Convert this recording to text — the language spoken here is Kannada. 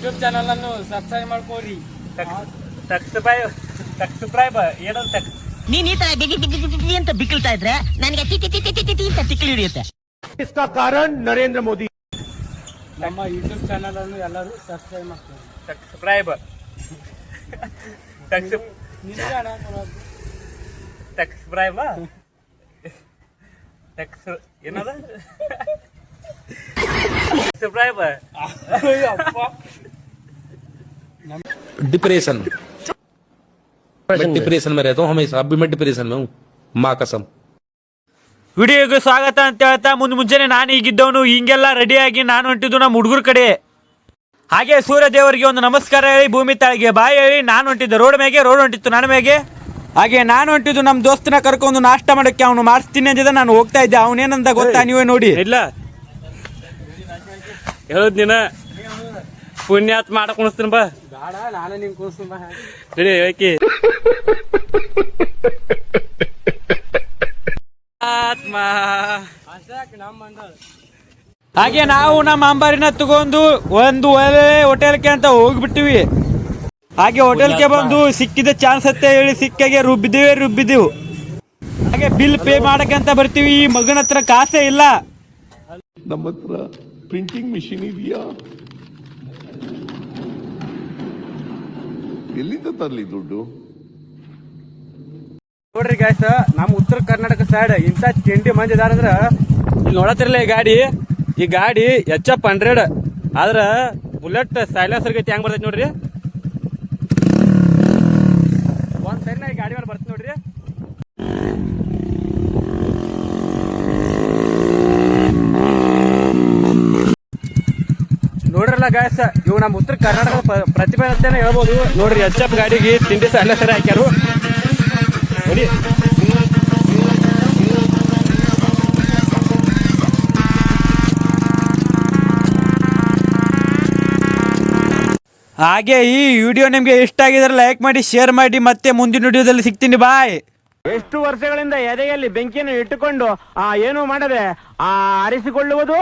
ಯೂಟ್ಯೂಬ್ ಚಾನಲ್ ಅನ್ನು ಸಬ್ಸ್ಕ್ರೈಬ್ ಮಾಡ್ಕೋರಿ. ಸಬ್ಸ್ಕ್ರೈಬ್ ಏನೋ ನೀನ್ ಈ ತರ ಬಿಗಿ ಅಂತ ಬಿಕ್ಕಳ್ತಾ ಇದ್ರೆ ನನಗೆ ತಿಕ್ಕಿ ಹಿಡಿಯುತ್ತೆ. इसका कारण नरेंद्र मोदी. ನಮ್ಮ ಯೂಟ್ಯೂಬ್ ಚಾನಲ್ ಅನ್ನು ಎಲ್ಲರೂ ಸಬ್ಸ್ಕ್ರೈಬ್ ಮಾಡ್ಕೋರಿ. ಸಬ್ಸ್ಕ್ರೈಬ್ ಸಬ್ಸ್ಕ್ರೈಬ್ ಏನದ ಸಬ್ಸ್ಕ್ರೈಬ್ डिप्रेशन मैं डिप्रेशन में रहता हूँ हमेशा. अभी मैं डिप्रेशन में हूँ, माँ कसम. ವಿಡಿಯೋಗೆ ಸ್ವಾಗತ ಅಂತ ಹೇಳ್ತಾ ಮುಂಚೆನೆ ನಾನು ಈಗಿದ್ದವನು ಹಿಂಗೆಲ್ಲ ರೆಡಿಯಾಗಿ ನಾನು ಹೊಂಟಿದ್ದು ನಮ್ಮ ಹುಡುಗರ ಕಡೆ. ಹಾಗೆ ಸೂರ್ಯ ದೇವರಿಗೆ ಒಂದು ನಮಸ್ಕಾರ ಹೇಳಿ ಭೂಮಿ ತಾಯಿಗೆ ಬಾಯಿ ಹೇಳಿ ನಾನು ಹೊಂಟಿದ್ದೆ ರೋಡ್ ಹೊಂಟಿತ್ತು ನನ್ನ ಮೇಗೆ. ಹಾಗೆ ನಾನು ಹೊಂಟಿದ್ದು ನಮ್ಮ ದೋಸ್ತನ ಕರ್ಕೊಂಡು ನಾಷ್ಟ ಮಾಡೋಕ್ಕೆ ಅವನು ಮಾಡಿಸ್ತೀನಿ ಅಂದಿದ್ದ. ನಾನು ಹೋಗ್ತಾ ಇದ್ದೆ. ಅವನೇನಂತ ಗೊತ್ತಾ ನೀವೇ ನೋಡಿ. ಇಲ್ಲ ಹೇಳೋದ್ ನೀನ ಪುಣ್ಯಾತ್ ಮಾಡಕ್ ಕುಣಿಸ್ತೀನಿ ಬಾ. ಬೇಡ ನಾನೇ ನಿಂಗೆ ಕೂರಿಸ್ತೀನಿ ಬಾ. ರೆಡಿ ಹೇಳಕ್ಕೆ ಹಾಗೆ ನಾವು ನಮ್ಮ ಅಂಬಾರಿನ ತಗೊಂಡು ಒಂದು ಒಳ್ಳೆ ಹೋಟೆಲ್ಗೆ ಅಂತ ಹೋಗ್ಬಿಟ್ಟಿವಿ. ಹಾಗೆ ಹೋಟೆಲ್ಗೆ ಬಂದು ಸಿಕ್ಕಿದ ಚಾನ್ಸ್ ಅಂತ ಹೇಳಿ ಸಿಕ್ಕಾಗೆ ರುಬ್ಬಿದೆವು. ಹಾಗೆ ಬಿಲ್ ಪೇ ಮಾಡಕ್ಕೆ ಅಂತ ಬರ್ತೀವಿ. ಈ ಮಗನ ಹತ್ರ ಕಾಸೇ ಇಲ್ಲ. ನಮ್ಮ ಹತ್ರ ಪ್ರಿಂಟಿಂಗ್ ಮಿಷಿನ್ ಇದೆಯಾ? ಎಲ್ಲಿಂದ ತರಲಿ ದುಡ್ಡು? ನೋಡ್ರಿ ಗಾಯ್ಸ್, ನಮ್ಮ ಉತ್ತರ ಕರ್ನಾಟಕ ಸೈಡ್ ಇಂಥ ತಿಂಡಿ ಮಂದಿ ಇದಾರಂದ್ರ ಇಲ್ಲಿ ನೋಡತ್ತಿರಲ್ಲ ಈ ಗಾಡಿ HF100 ಆದ್ರ ಬುಲೆಟ್ ಸೈಲೆನ್ಸರ್ ಗತಿ ಹೆಂಗ್ ಬರ್ತೈತಿ ನೋಡ್ರಿ. ಒಂದ್ ಸೈಡ್ ಈ ಗಾಡಿ ಮೇಲೆ ಬರ್ತೀನಿ ನೋಡ್ರಿ. ನೋಡ್ರಲ್ಲ ಗಾಯ್ಸ್, ಇವು ನಮ್ಮ ಉತ್ತರ ಕರ್ನಾಟಕದ ಪ್ರತಿಭೆ ಅಂತಾನೆ ಹೇಳ್ಬೋದು. ನೋಡ್ರಿ HF ಗಾಡಿಗೆ ತಿಂಡಿ ಸೈಲೆನ್ಸರ್ ಹಾಕ್ಯಾರು ನೋಡಿ. ಹಾಗೆ ಈ ವಿಡಿಯೋ ನಿಮ್ಗೆ ಇಷ್ಟ ಆಗಿದ್ರೆ ಲೈಕ್ ಮಾಡಿ, ಶೇರ್ ಮಾಡಿ. ಮತ್ತೆ ಮುಂದಿನ ವಿಡಿಯೋದಲ್ಲಿ ಸಿಗ್ತೀನಿ. ಬಾಯ್. ಎಷ್ಟು ವರ್ಷಗಳಿಂದ ಎದೆಯಲ್ಲಿ ಬೆಂಕಿಯನ್ನು ಇಟ್ಟುಕೊಂಡು ಏನು ಮಾಡದೆ ಆರಿಸಿಕೊಳ್ಳುವುದು